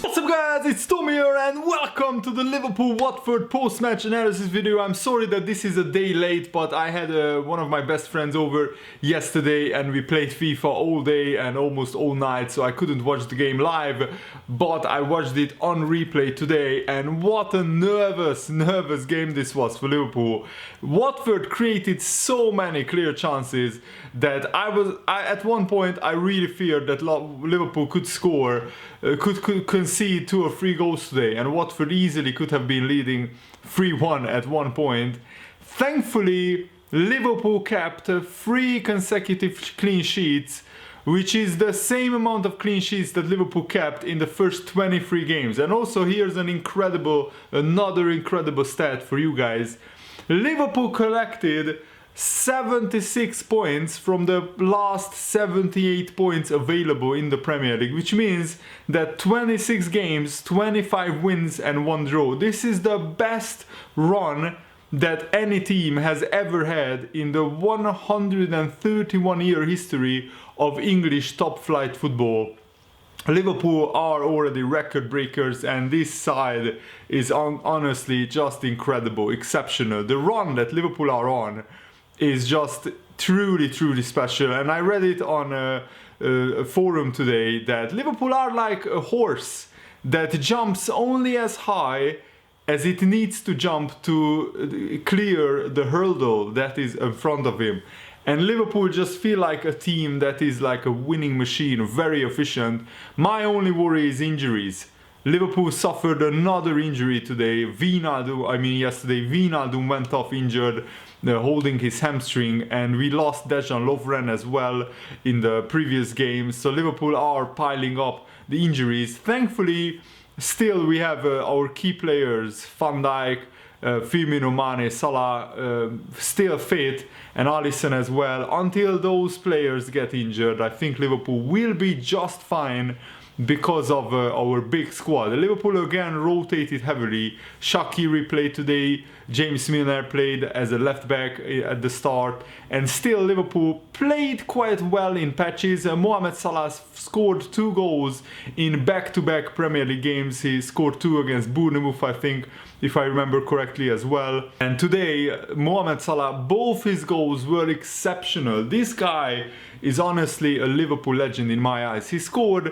What's up guys, it's Tommy here and welcome to the Liverpool-Watford post-match analysis video. I'm sorry that this is a day late, but I had one of my best friends over yesterday and we played FIFA all day and almost all night, so I couldn't watch the game live, but I watched it on replay today, and what a nervous game this was for Liverpool. Watford created so many clear chances that at one point I really feared that Liverpool could score, could concede 2 or 3 goals today, and Watford easily could have been leading 3-1 at one point. Thankfully, Liverpool kept 3 consecutive clean sheets, which is the same amount of clean sheets that Liverpool kept in the first 23 games. And also here's another incredible stat for you guys. Liverpool collected 76 points from the last 78 points available in the Premier League, which means that 26 games, 25 wins and 1 draw. This is the best run that any team has ever had in the 131-year history of English top-flight football. Liverpool are already record breakers, and this side is honestly just incredible, exceptional. The run that Liverpool are on is just truly special, and I read it on a forum today that Liverpool are like a horse that jumps only as high as it needs to jump to clear the hurdle that is in front of him. And Liverpool just feel like a team that is like a winning machine, very efficient. My only worry is injuries. Liverpool suffered another injury today. Yesterday Wijnaldum went off injured, holding his hamstring, and we lost Dejan Lovren as well in the previous game. So Liverpool are piling up the injuries. Thankfully, still we have our key players, Van Dijk, Firmino, Mane, Salah still fit, and Alisson as well. Until those players get injured, I think Liverpool will be just fine because of our big squad. Liverpool again rotated heavily. Shaqiri played today, James Milner played as a left back at the start, and still Liverpool played quite well in patches. Mohamed Salah scored 2 goals in back-to-back Premier League games. He scored 2 against Bournemouth, I think, if I remember correctly as well. And today, Mohamed Salah, both his goals were exceptional. This guy is honestly a Liverpool legend in my eyes. He scored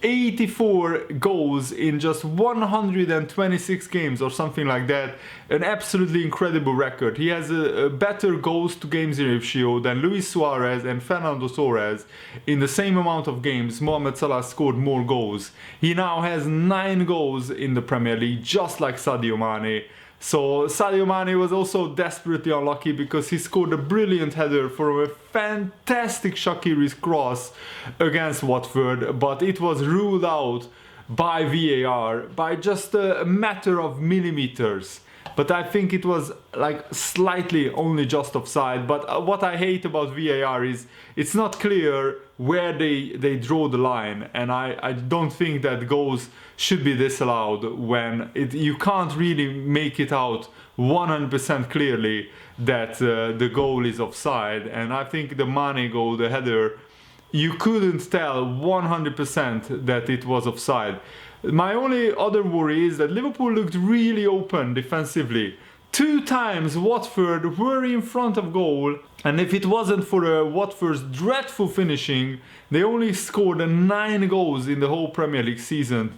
84 goals in just 126 games or something like that. An absolutely incredible record. He has a better goals to games ratio than Luis Suarez and Fernando Torres. In the same amount of games, Mohamed Salah scored more goals. He now has 9 goals in the Premier League, just like Sadio Mane. So Sadio Mane was also desperately unlucky because he scored a brilliant header from a fantastic Shaqiri's cross against Watford, but it was ruled out by VAR by just a matter of millimeters. But I think it was like slightly only just offside. But what I hate about VAR is it's not clear where they draw the line, and I don't think that goals should be disallowed when you can't really make it out 100% clearly that the goal is offside. And I think the Mane goal, the header, you couldn't tell 100% that it was offside. My only other worry is that Liverpool looked really open defensively. 2 times Watford were in front of goal, and if it wasn't for Watford's dreadful finishing, they only scored 9 goals in the whole Premier League season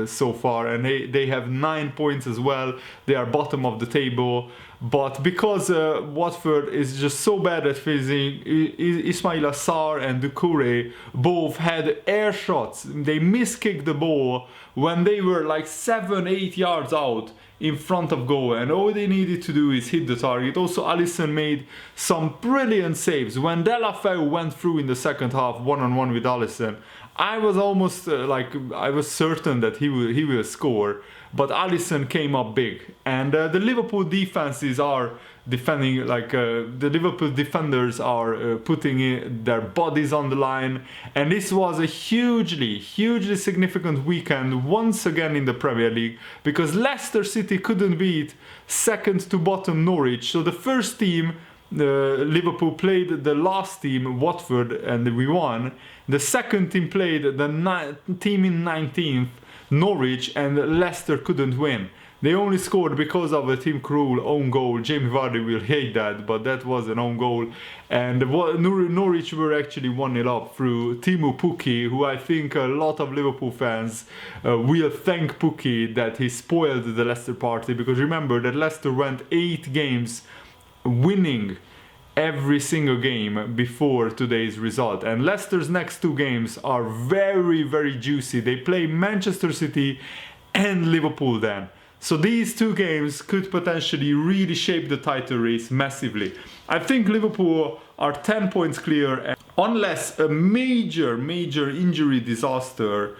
so far, and they have 9 points as well. They are bottom of the table, but because Watford is just so bad at facing, Ismaila Sarr and Doucouré both had air shots. They miskicked the ball when they were like 7-8 yards out in front of goal, and all they needed to do is hit the target. Also, Alisson made some brilliant saves. When Delafeu went through in the second half one-on-one with Alisson, I was almost I was certain that he will score, but Alisson came up big. And the Liverpool defenses are defending, the Liverpool defenders are putting their bodies on the line, and this was a hugely significant weekend once again in the Premier League, because Leicester City couldn't beat second to bottom Norwich. So the first team, Liverpool, played the last team, Watford, and we won. The second team played the team in 19th, Norwich, and Leicester couldn't win. They only scored because of a Tim Krul own goal. Jamie Vardy will hate that, but that was an own goal. And Norwich were actually 1-0 up through Teemu Pukki, who I think a lot of Liverpool fans will thank Pukki that he spoiled the Leicester party, because remember that Leicester went 8 games winning every single game before today's result. And Leicester's next 2 games are very, very juicy. They play Manchester City and Liverpool then. So these 2 games could potentially really shape the title race massively. I think Liverpool are 10 points clear, and unless a major injury disaster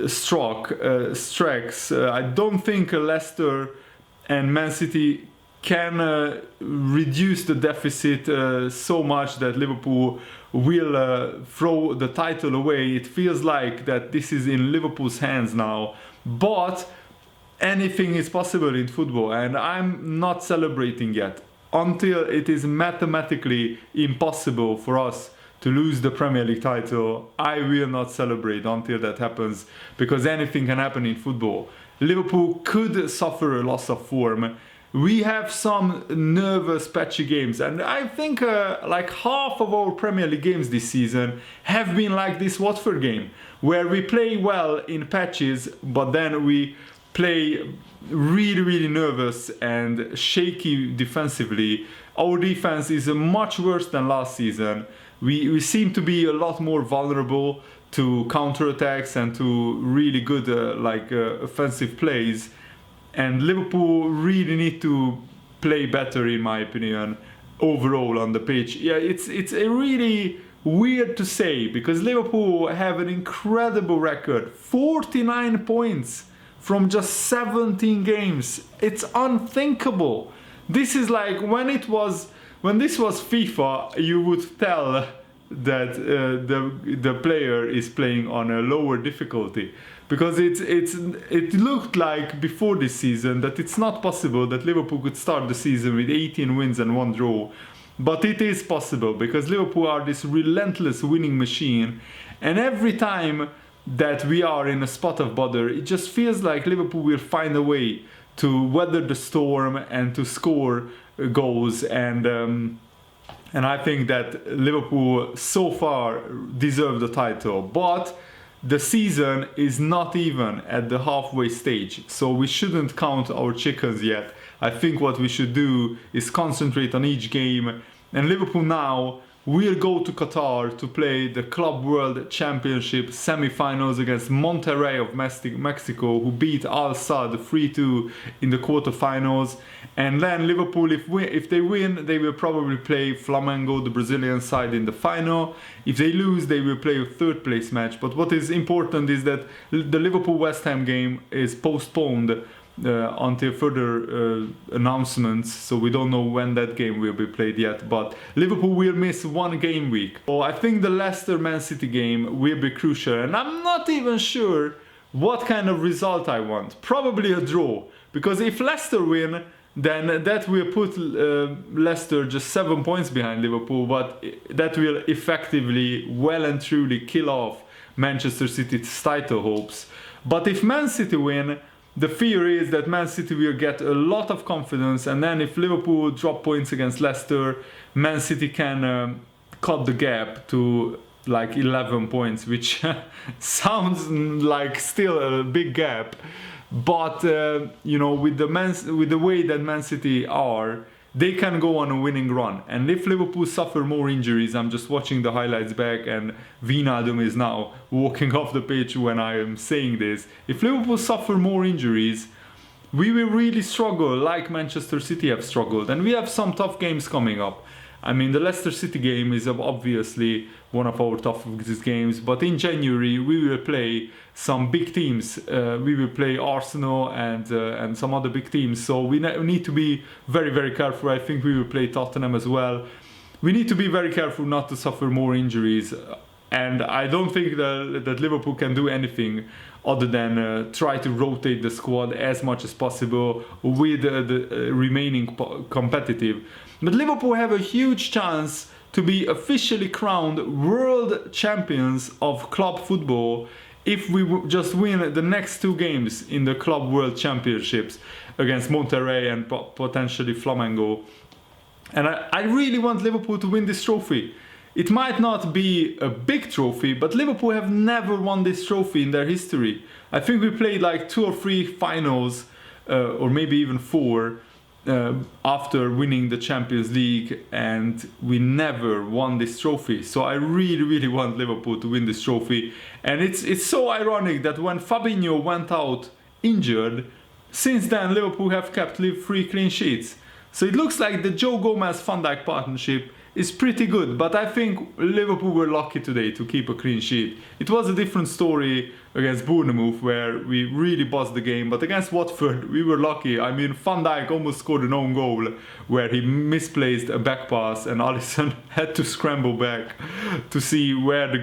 strikes, I don't think Leicester and Man City can reduce the deficit so much that Liverpool will throw the title away. It feels like that this is in Liverpool's hands now, but anything is possible in football, and I'm not celebrating yet. Until it is mathematically impossible for us to lose the Premier League title, I will not celebrate until that happens, because anything can happen in football. Liverpool could suffer a loss of form. We have some nervous, patchy games, and I think like half of our Premier League games this season have been like this Watford game, where we play well in patches, but then we play really nervous and shaky defensively. Our defense is much worse than last season. We seem to be a lot more vulnerable to counterattacks and to really good offensive plays. And Liverpool really need to play better, in my opinion, overall on the pitch. Yeah, it's a really weird to say, because Liverpool have an incredible record, 49 points from just 17 games. It's unthinkable. This is like when this was FIFA, you would tell that the player is playing on a lower difficulty, because it looked like before this season that it's not possible that Liverpool could start the season with 18 wins and 1 draw. But it is possible, because Liverpool are this relentless winning machine, and every time that we are in a spot of bother, it just feels like Liverpool will find a way to weather the storm and to score goals. And I think that Liverpool so far deserve the title, but the season is not even at the halfway stage, so we shouldn't count our chickens yet. I think what we should do is concentrate on each game, and Liverpool now will go to Qatar to play the Club World Championship semi-finals against Monterrey of Mexico, who beat Al Sadd 3-2 in the quarterfinals. And then Liverpool, if they win, they will probably play Flamengo, the Brazilian side, in the final. If they lose, they will play a 3rd place match. But what is important is that the Liverpool-West Ham game is postponed until further announcements, so we don't know when that game will be played yet, but Liverpool will miss 1 game week. So I think the Leicester-Man City game will be crucial, and I'm not even sure what kind of result I want. Probably a draw, because if Leicester win, then that will put Leicester just 7 points behind Liverpool, but that will effectively well and truly kill off Manchester City's title hopes. But if Man City win, the fear is that Man City will get a lot of confidence, and then if Liverpool drop points against Leicester, Man City can cut the gap to like 11 points, which sounds like still a big gap. But with the way that Man City are, they can go on a winning run. And if Liverpool suffer more injuries, I'm just watching the highlights back, and Wijnaldum is now walking off the pitch when I am saying this. If Liverpool suffer more injuries, we will really struggle like Manchester City have struggled. And we have some tough games coming up. I mean, the Leicester City game is obviously one of our toughest games, but in January we will play some big teams. We will play Arsenal and some other big teams, so we need to be very careful. I think we will play Tottenham as well. We need to be very careful not to suffer more injuries, and I don't think that Liverpool can do anything other than try to rotate the squad as much as possible with the remaining competitive. But Liverpool have a huge chance to be officially crowned world champions of club football if we just win the next 2 games in the Club World Championships against Monterrey and potentially Flamengo. And I really want Liverpool to win this trophy. It might not be a big trophy, but Liverpool have never won this trophy in their history. I think we played like 2 or 3 finals, or maybe even 4, after winning the Champions League, and we never won this trophy. So I really want Liverpool to win this trophy. And it's so ironic that when Fabinho went out injured, since then Liverpool have kept 3 clean sheets. So it looks like the Joe Gomez-Van Dijk partnership is pretty good, but I think Liverpool were lucky today to keep a clean sheet. It was a different story against Bournemouth, where we really bossed the game, but against Watford we were lucky. I mean, Van Dijk almost scored an own goal where he misplaced a back pass and Alisson had to scramble back to see where the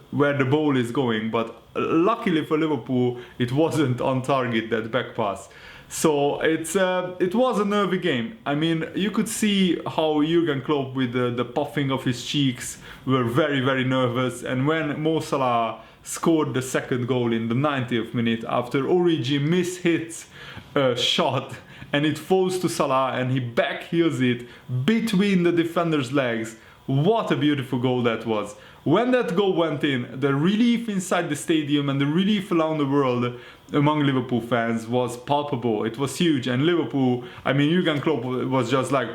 where the ball is going, but luckily for Liverpool it wasn't on target, that back pass. So it was a nervy game. I mean, you could see how Jurgen Klopp, with the puffing of his cheeks, were very nervous. And when Mo Salah scored the second goal in the 90th minute after Origi mishits a shot and it falls to Salah and he backheels it between the defender's legs, what a beautiful goal that was. When that goal went in, the relief inside the stadium and the relief around the world among Liverpool fans was palpable. It was huge. And Liverpool, I mean, Jurgen Klopp was just like,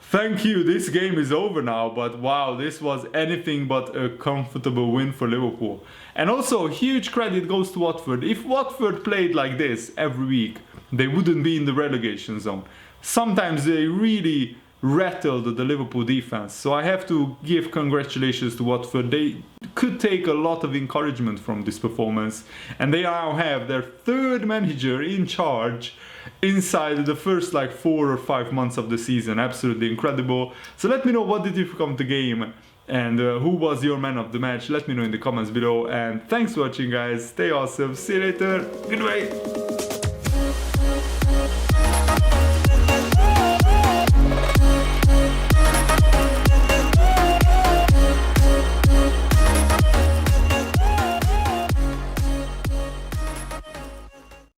thank you, this game is over now. But wow, this was anything but a comfortable win for Liverpool. And also, huge credit goes to Watford. If Watford played like this every week, they wouldn't be in the relegation zone. Sometimes they really rattled the Liverpool defense. So I have to give congratulations to Watford. They could take a lot of encouragement from this performance, and they now have their 3rd manager in charge inside the first like 4 or 5 months of the season. Absolutely incredible. So let me know, what did you think of the game, and who was your man of the match? Let me know in the comments below, and thanks for watching, guys. Stay awesome. See you later. Goodbye.